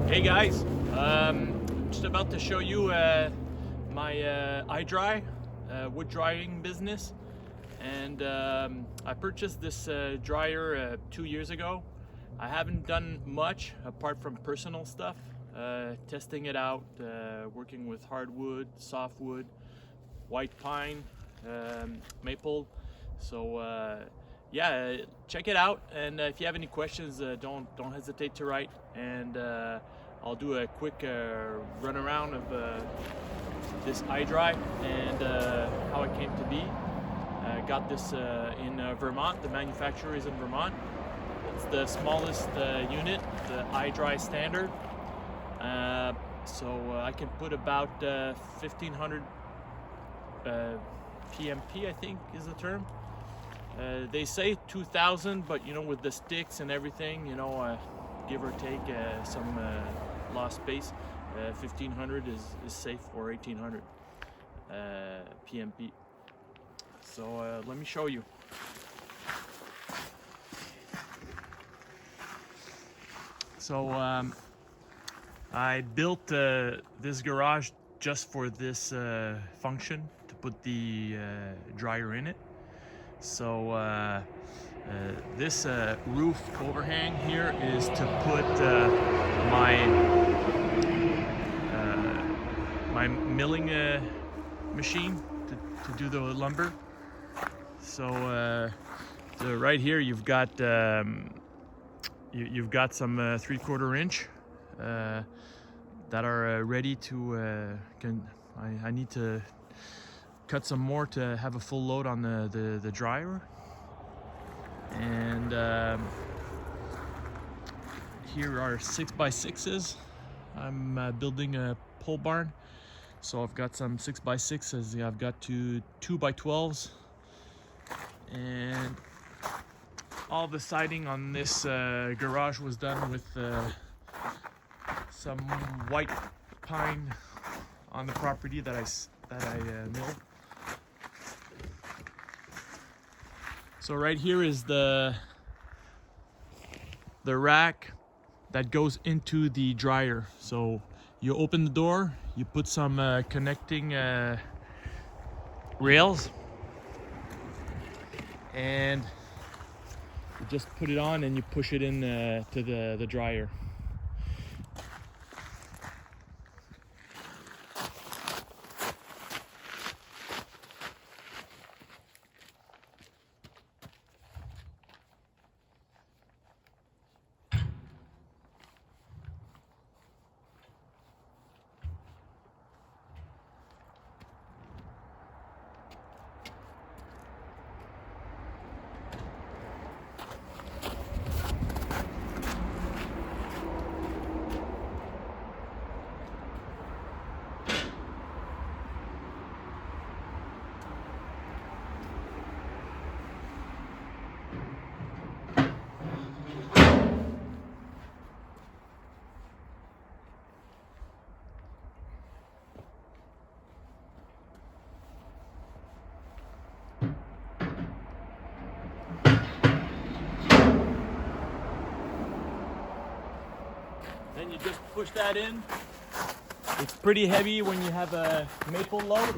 Hey guys, just about to show you my IDry wood drying business, and I purchased this dryer 2 years ago. I haven't done much apart from personal stuff, testing it out, working with hardwood, softwood, white pine, maple. So yeah, check it out, and if you have any questions, don't hesitate to write, and I'll do a quick run around of this IDry and how it came to be. I got this in Vermont. The manufacturer is in Vermont. It's the smallest unit, the IDry standard. So I can put about 1500 PMP, I think is the term. They say 2000, but you know, with the sticks and everything, you know, give or take some lost space, 1500 is safe, or 1800 PMP. So let me show you. So I built this garage just for this function, to put the dryer in it. So this roof overhang here is to put my milling machine to do the lumber. So right here you've got you've got some 3/4 inch that are ready to I need to cut some more to have a full load on the dryer. And here are 6x6s. I'm building a pole barn, so I've got some 6x6s. I've got 2x12s, and all the siding on this garage was done with some white pine on the property that I milled. So right here is the rack that goes into the dryer. So you open the door, you put some connecting rails, and you just put it on and you push it in to the dryer. Then you just push that in. It's pretty heavy when you have a maple load.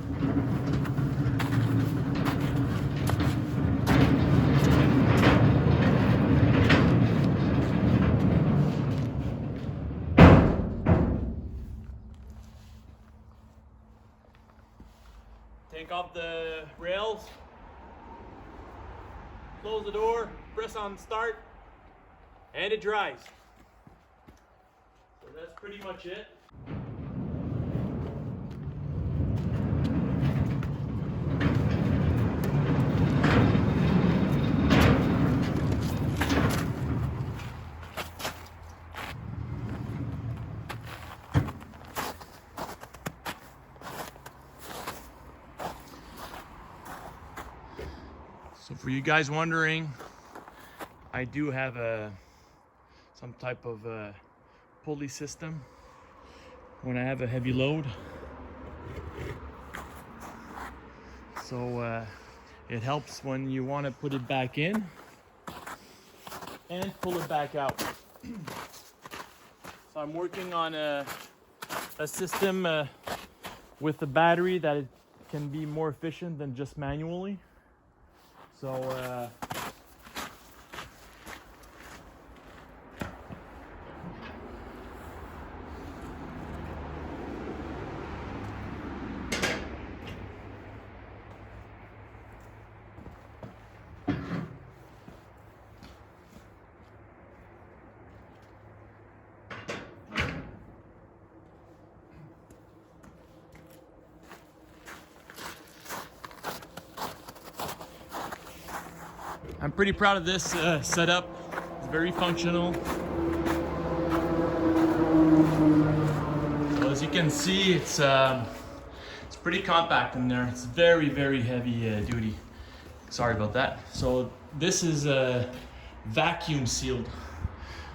Take off the rails, close the door, press on start, and it dries. So that's pretty much it. So for you guys wondering, I do have some type of pulley system when I have a heavy load. So it helps when you want to put it back in and pull it back out. So I'm working on a system with a battery that it can be more efficient than just manually. So I'm pretty proud of this setup. It's very functional. So as you can see, it's pretty compact in there. It's very, very heavy duty. Sorry about that. So this is vacuum sealed.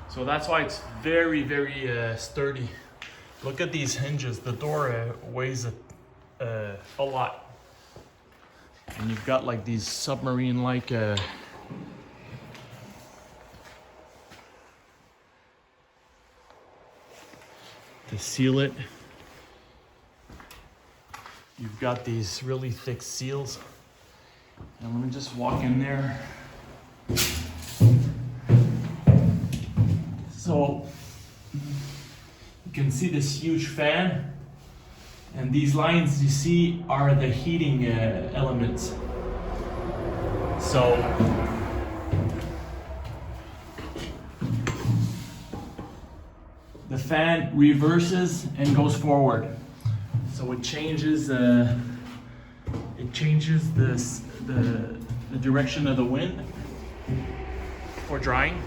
So that's why it's very, very sturdy. Look at these hinges. The door weighs a lot. And you've got like these submarine-like to seal it. You've got these really thick seals. And let me just walk in there. So you can see this huge fan, and these lines you see are the heating elements. So the fan reverses and goes forward. So it changes the direction of the wind for drying.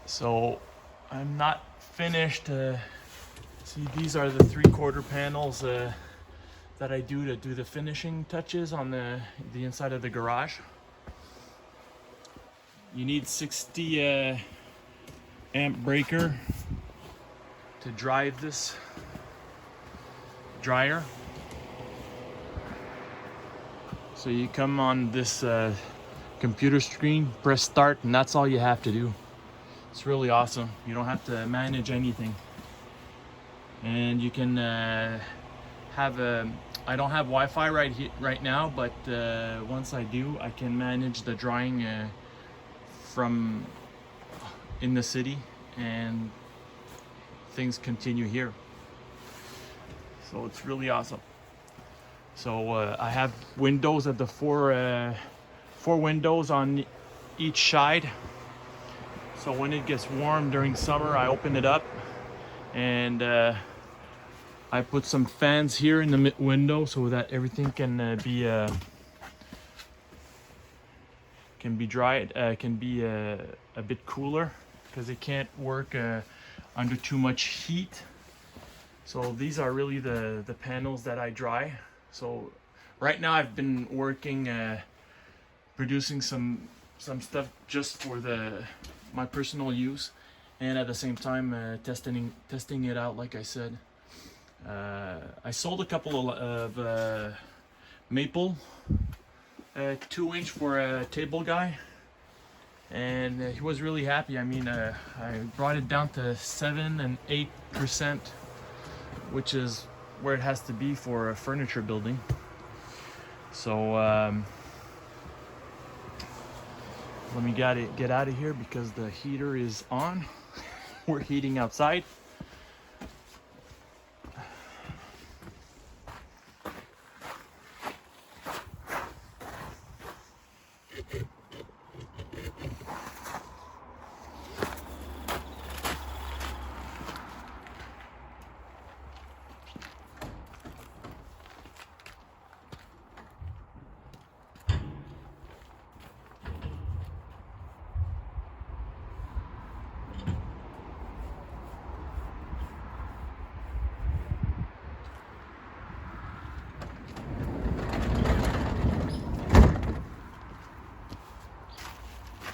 So I'm not finished. See, these are the 3/4 panels that I do to do the finishing touches on the inside of the garage. You need 60 amp breaker to drive this dryer. So you come on this computer screen, press start, and that's all you have to do. It's really awesome. You don't have to manage anything. And you can have a, I don't have Wi-Fi right now, but once I do, I can manage the drying from in the city, and things continue here. So it's really awesome. So I have windows at the four windows on each side. So when it gets warm during summer, I open it up, and I put some fans here in the window so that everything can be dried, can be a bit cooler, because it can't work under too much heat. So these are really the panels that I dry. So right now I've been working, producing some stuff just for my personal use, and at the same time testing it out. Like I said, I sold a couple of maple 2-inch for a table guy, and he was really happy. I mean, I brought it down to 7 and 8%, which is where it has to be for a furniture building. So let me get out of here because the heater is on. We're heating outside.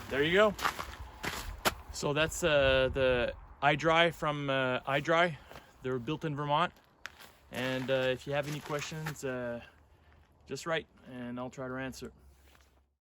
There you go. So that's the IDry from IDry. They were built in Vermont. And if you have any questions, just write and I'll try to answer.